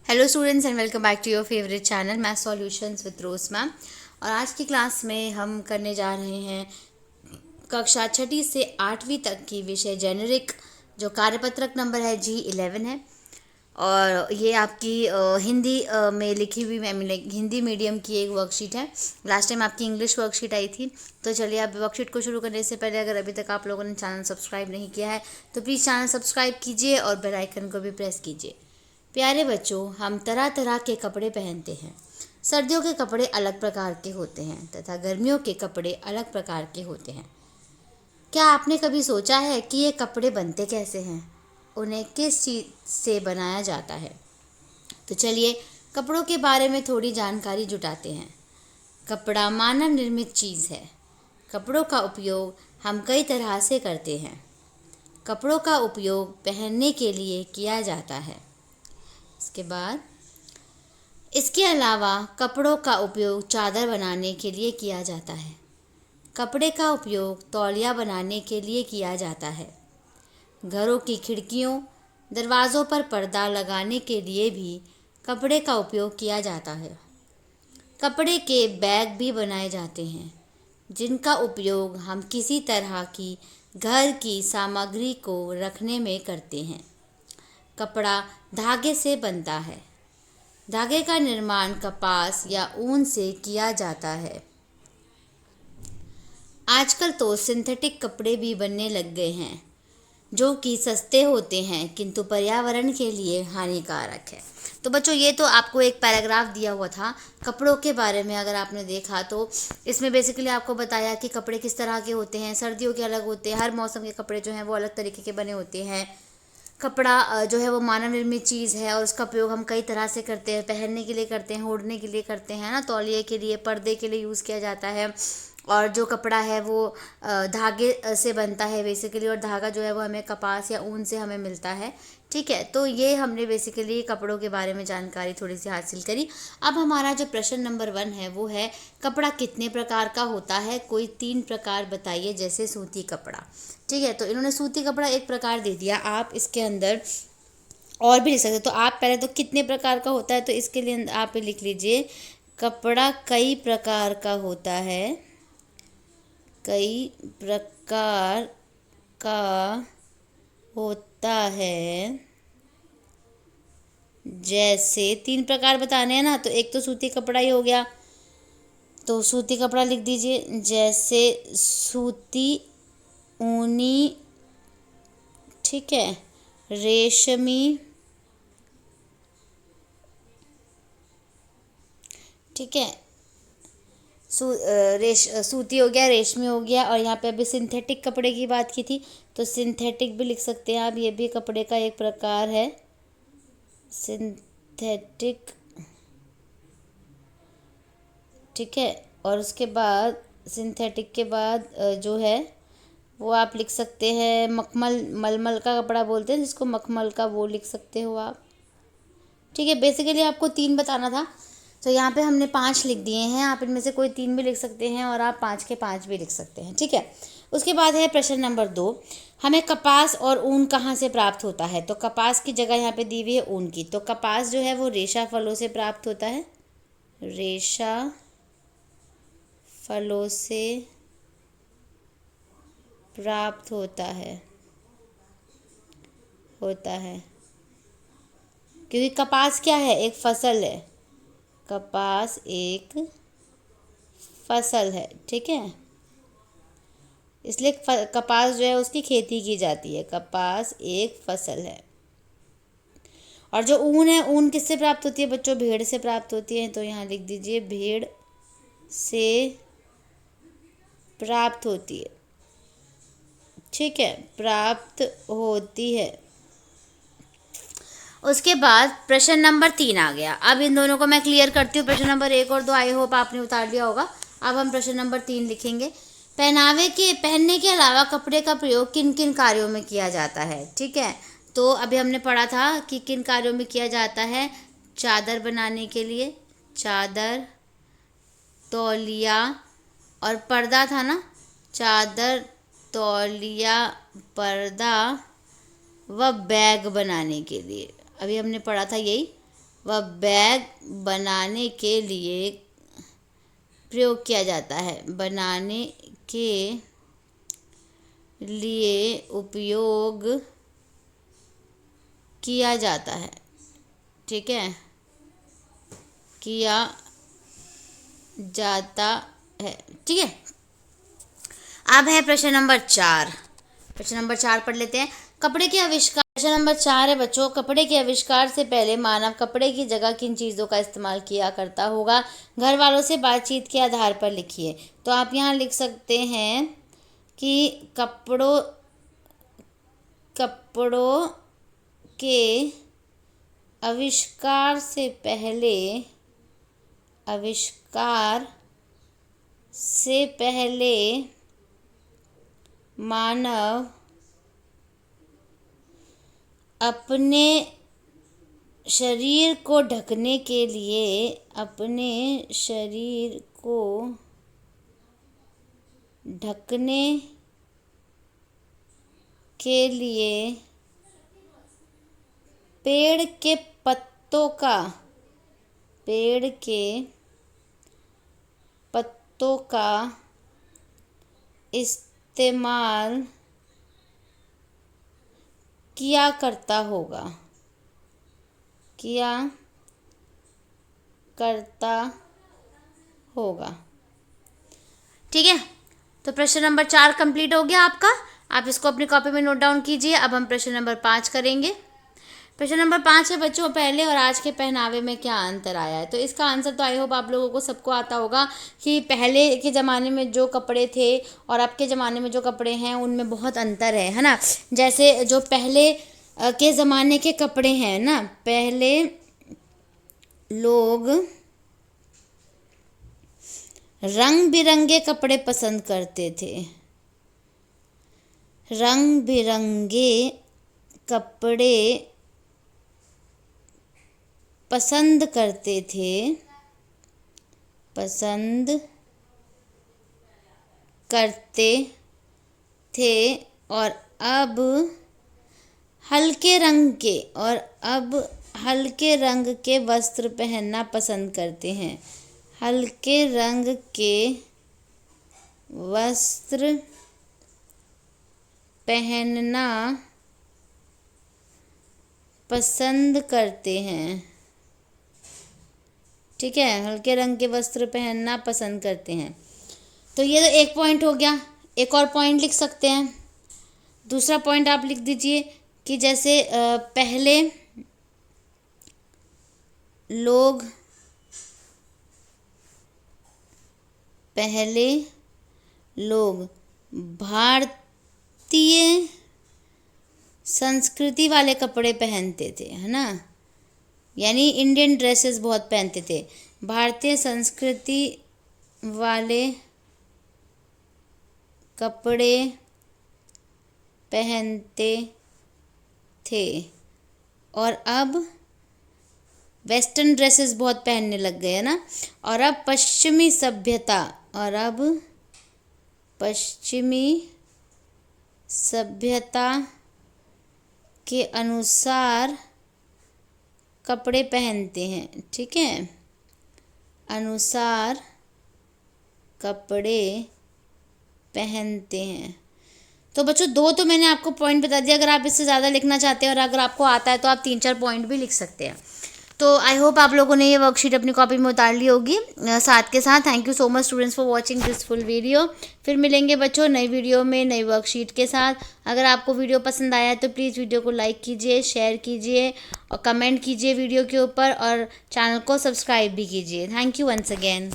Hello students and welcome back to your favourite channel math solutions with Rose ma'am. और आज की class में हम करने जा रहे हैं कक्षा छठी से 8वीं तक की विषय जेनेरिक, जो कार्यपत्रक नंबर है G11 है। और ये आपकी हिंदी में लिखी हुई हिंदी मीडियम की एक वर्कशीट है। लास्ट टाइम आपकी इंग्लिश वर्कशीट आई थी। तो चलिए, आप वर्कशीट को शुरू करने से पहले अगर अभी तक आप लोगों ने चैनल सब्सक्राइब नहीं किया है तो प्लीज़ चैनल सब्सक्राइब कीजिए और बेल आइकन को भी प्रेस कीजिए। प्यारे बच्चों, हम तरह तरह के कपड़े पहनते हैं। सर्दियों के कपड़े अलग प्रकार के होते हैं तथा गर्मियों के कपड़े अलग प्रकार के होते हैं। क्या आपने कभी सोचा है कि ये कपड़े बनते कैसे हैं? उन्हें किस चीज़ से बनाया जाता है? तो चलिए, कपड़ों के बारे में थोड़ी जानकारी जुटाते हैं। कपड़ा मानव निर्मित चीज़ है। कपड़ों का उपयोग हम कई तरह से करते हैं। कपड़ों का उपयोग पहनने के लिए किया जाता है। इसके अलावा कपड़ों का उपयोग चादर बनाने के लिए किया जाता है। कपड़े का उपयोग तौलिया बनाने के लिए किया जाता है। घरों की खिड़कियों, दरवाज़ों पर पर्दा लगाने के लिए भी कपड़े का उपयोग किया जाता है। कपड़े के बैग भी बनाए जाते हैं, जिनका उपयोग हम किसी तरह की घर की सामग्री को रखने में करते हैं। कपड़ा धागे से बनता है। धागे का निर्माण कपास या ऊन से किया जाता है। आजकल तो सिंथेटिक कपड़े भी बनने लग गए हैं, जो कि सस्ते होते हैं किंतु पर्यावरण के लिए हानिकारक है। तो बच्चों, ये तो आपको एक पैराग्राफ दिया हुआ था कपड़ों के बारे में। अगर आपने देखा तो इसमें बेसिकली आपको बताया कि कपड़े किस तरह के होते हैं। सर्दियों के अलग होते हैं, हर मौसम के कपड़े जो हैं वो अलग तरीके के बने होते हैं। कपड़ा जो है वो मानव निर्मित चीज़ है और उसका उपयोग हम कई तरह से करते हैं। पहनने के लिए करते हैं, ओढ़ने के लिए करते हैं ना, तौलिए के लिए, पर्दे के लिए यूज़ किया जाता है। और जो कपड़ा है वो धागे से बनता है बेसिकली, और धागा जो है वो हमें कपास या ऊन से हमें मिलता है। ठीक है, तो ये हमने बेसिकली कपड़ों के बारे में जानकारी थोड़ी सी हासिल करी। अब हमारा जो प्रश्न नंबर 1 है वो है, कपड़ा कितने प्रकार का होता है? कोई 3 प्रकार बताइए। जैसे सूती कपड़ा। ठीक है, तो इन्होंने सूती कपड़ा एक प्रकार दे दिया। आप इसके अंदर और भी लिख सकते हो। तो आप पहले तो कितने प्रकार का होता है, तो इसके लिए आप लिख लीजिए, कपड़ा कई प्रकार का होता है। कई प्रकार का होता है। जैसे 3 प्रकार बताने हैं ना, तो एक तो सूती कपड़ा ही हो गया, तो सूती कपड़ा लिख दीजिए। जैसे सूती, ऊनी, ठीक है, रेशमी, ठीक है, सूती हो गया, रेशमी हो गया। और यहाँ पे अभी सिंथेटिक कपड़े की बात की थी, तो सिंथेटिक भी लिख सकते हैं आप। ये भी कपड़े का एक प्रकार है, सिंथेटिक। ठीक है, और उसके बाद सिंथेटिक के बाद जो है वो आप लिख सकते हैं मखमल, मलमल का कपड़ा बोलते हैं जिसको, मखमल का, वो लिख सकते हो आप। ठीक है, बेसिकली आपको 3 बताना था, तो यहाँ पे हमने 5 लिख दिए हैं। आप इनमें से कोई 3 भी लिख सकते हैं और आप 5 के 5 भी लिख सकते हैं। ठीक है, उसके बाद है प्रश्न नंबर 2, हमें कपास और ऊन कहाँ से प्राप्त होता है? तो कपास की जगह यहाँ पे दी हुई है ऊन की। तो कपास जो है वो रेशा फलों से प्राप्त होता है। रेशा फलों से प्राप्त होता है, क्योंकि कपास क्या है? एक फसल है। कपास एक फसल है, ठीक है, इसलिए कपास जो है उसकी खेती की जाती है। कपास एक फसल है। और जो ऊन है, ऊन किससे प्राप्त होती है बच्चों? भेड़ से प्राप्त होती है। तो यहाँ लिख दीजिए, भेड़ से प्राप्त होती है। ठीक है, प्राप्त होती है। उसके बाद प्रश्न नंबर 3 आ गया। अब इन दोनों को मैं क्लियर करती हूँ। प्रश्न नंबर 1 और 2 आई होप आपने उतार लिया होगा। अब हम प्रश्न नंबर 3 लिखेंगे। पहनने के अलावा कपड़े का प्रयोग किन किन कार्यों में किया जाता है? ठीक है, तो अभी हमने पढ़ा था कि किन कार्यों में किया जाता है। चादर बनाने के लिए, चादर, तौलिया और पर्दा था ना। चादर, तौलिया, पर्दा व बैग बनाने के लिए। अभी हमने पढ़ा था यही। व बैग बनाने के लिए प्रयोग किया जाता है। बनाने के लिए उपयोग किया जाता है। ठीक है, किया जाता है। ठीक है, अब है प्रश्न नंबर 4। प्रश्न नंबर 4 पढ़ लेते हैं। कपड़े के आविष्कार। प्रश्न नंबर 4 है बच्चों, कपड़े के आविष्कार से पहले मानव कपड़े की जगह किन चीज़ों का इस्तेमाल किया करता होगा? घर वालों से बातचीत के आधार पर लिखिए। तो आप यहाँ लिख सकते हैं कि कपड़ों के आविष्कार से पहले मानव अपने शरीर को ढकने के लिए पेड़ के पत्तों का इस्तेमाल किया करता होगा। ठीक है, तो प्रश्न नंबर 4 कंप्लीट हो गया आपका। आप इसको अपनी कॉपी में नोट डाउन कीजिए। अब हम प्रश्न नंबर 5 करेंगे। प्रश्न नंबर 5 है बच्चों, पहले और आज के पहनावे में क्या अंतर आया है? तो इसका आंसर तो आई होप आप लोगों को सबको आता होगा कि पहले के ज़माने में जो कपड़े थे और अब के ज़माने में जो कपड़े हैं उनमें बहुत अंतर है ना। जैसे जो पहले के ज़माने के कपड़े हैं ना, पहले लोग रंग बिरंगे कपड़े पसंद करते थे। रंग बिरंगे कपड़े पसंद करते थे और अब हल्के रंग के वस्त्र पहनना पसंद करते हैं। हल्के रंग के वस्त्र पहनना पसंद करते हैं। ठीक है, हल्के रंग के वस्त्र पहनना पसंद करते हैं। तो ये तो एक पॉइंट हो गया। एक और पॉइंट लिख सकते हैं। दूसरा पॉइंट आप लिख दीजिए कि जैसे पहले लोग भारतीय संस्कृति वाले कपड़े पहनते थे, है ना, यानी इंडियन ड्रेसेस बहुत पहनते थे। भारतीय संस्कृति वाले कपड़े पहनते थे और अब वेस्टर्न ड्रेसेस बहुत पहनने लग गए, है ना। और अब पश्चिमी सभ्यता के अनुसार कपड़े पहनते हैं। ठीक है, अनुसार कपड़े पहनते हैं। तो बच्चों 2 तो मैंने आपको पॉइंट बता दिया। अगर आप इससे ज़्यादा लिखना चाहते हैं और अगर आपको आता है तो आप 3-4 पॉइंट भी लिख सकते हैं। तो आई होप आप लोगों ने ये वर्कशीट अपनी कॉपी में उतार ली होगी साथ के साथ। Thank you so much students for watching this full video. फिर मिलेंगे बच्चों नई वीडियो में नई वर्कशीट के साथ। अगर आपको वीडियो पसंद आया है तो प्लीज़ वीडियो को लाइक कीजिए, शेयर कीजिए और कमेंट कीजिए वीडियो के ऊपर और चैनल को सब्सक्राइब भी कीजिए। Thank you once again.